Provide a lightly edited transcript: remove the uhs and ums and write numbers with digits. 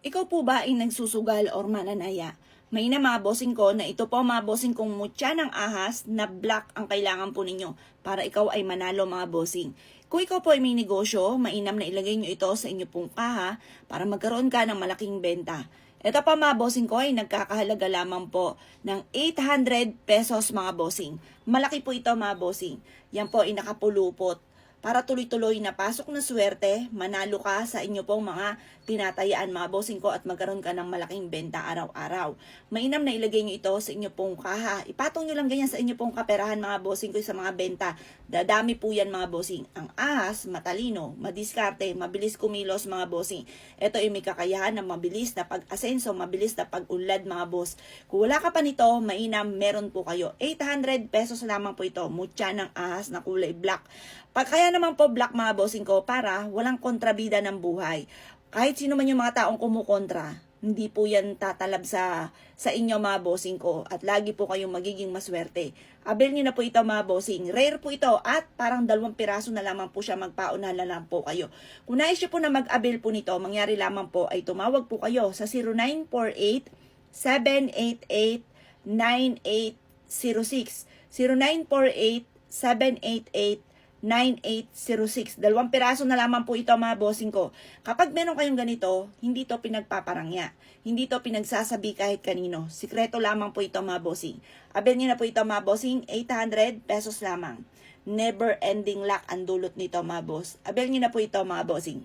Ikaw po ba ay nagsusugal or mananaya? May na mga bossing ko na ito po mga bossing kong mutya ng ahas na black ang kailangan po ninyo para ikaw ay manalo mga bossing. Kung ikaw po ay may negosyo, mainam na ilagay nyo ito sa inyo pong kaha para magkaroon ka ng malaking benta. Ito pa mga bossing ko ay nagkakahalaga lamang po ng 800 pesos mga bossing. Malaki po ito mga bossing. Yan po ay nakapulupot. Para tuloy-tuloy na pasok na swerte, manalo ka sa inyo pong mga tinatayaan mga bossing ko at magkaroon ka ng malaking benta araw-araw. Mainam na ilagay nyo ito sa inyo pong kaha. Ipatong nyo lang ganyan sa inyo pong kaperahan mga bossing ko sa mga benta. Dadami po yan mga bossing. Ang ahas, matalino, madiskarte, mabilis kumilos mga bossing. Ito ay may kakayahan ng mabilis na pag-asenso, mabilis na pag-unlad mga boss. Kung wala ka pa nito, mainam meron po kayo. 800 pesos lamang po ito. Mutya ng ahas na kulay black. Kaya naman po black mga bossing ko para walang kontrabida ng buhay. Kahit sino man yung mga taong kumukontra, hindi po yan tatalab sa inyo mga bossing ko at lagi po kayong magiging maswerte. Abel nyo na po ito mga bossing. Rare po ito at parang 2 piraso na lamang po siya magpauna na lang po kayo. Kung nais nyo po na mag-abel po nito, mangyari lamang po ay tumawag po kayo sa 0948 788 9806 0948 788 9806. 2 piraso na lamang po ito mga bossing ko. Kapag meron kayong ganito, hindi to pinagpaparangya. Hindi to pinagsasabi kahit kanino. Sikreto lamang po ito mga bossing. Abel nyo na po ito mga bossing, 800 pesos lamang. Never ending luck ang dulot nito mga boss. Abel nyo na po ito mga bossing.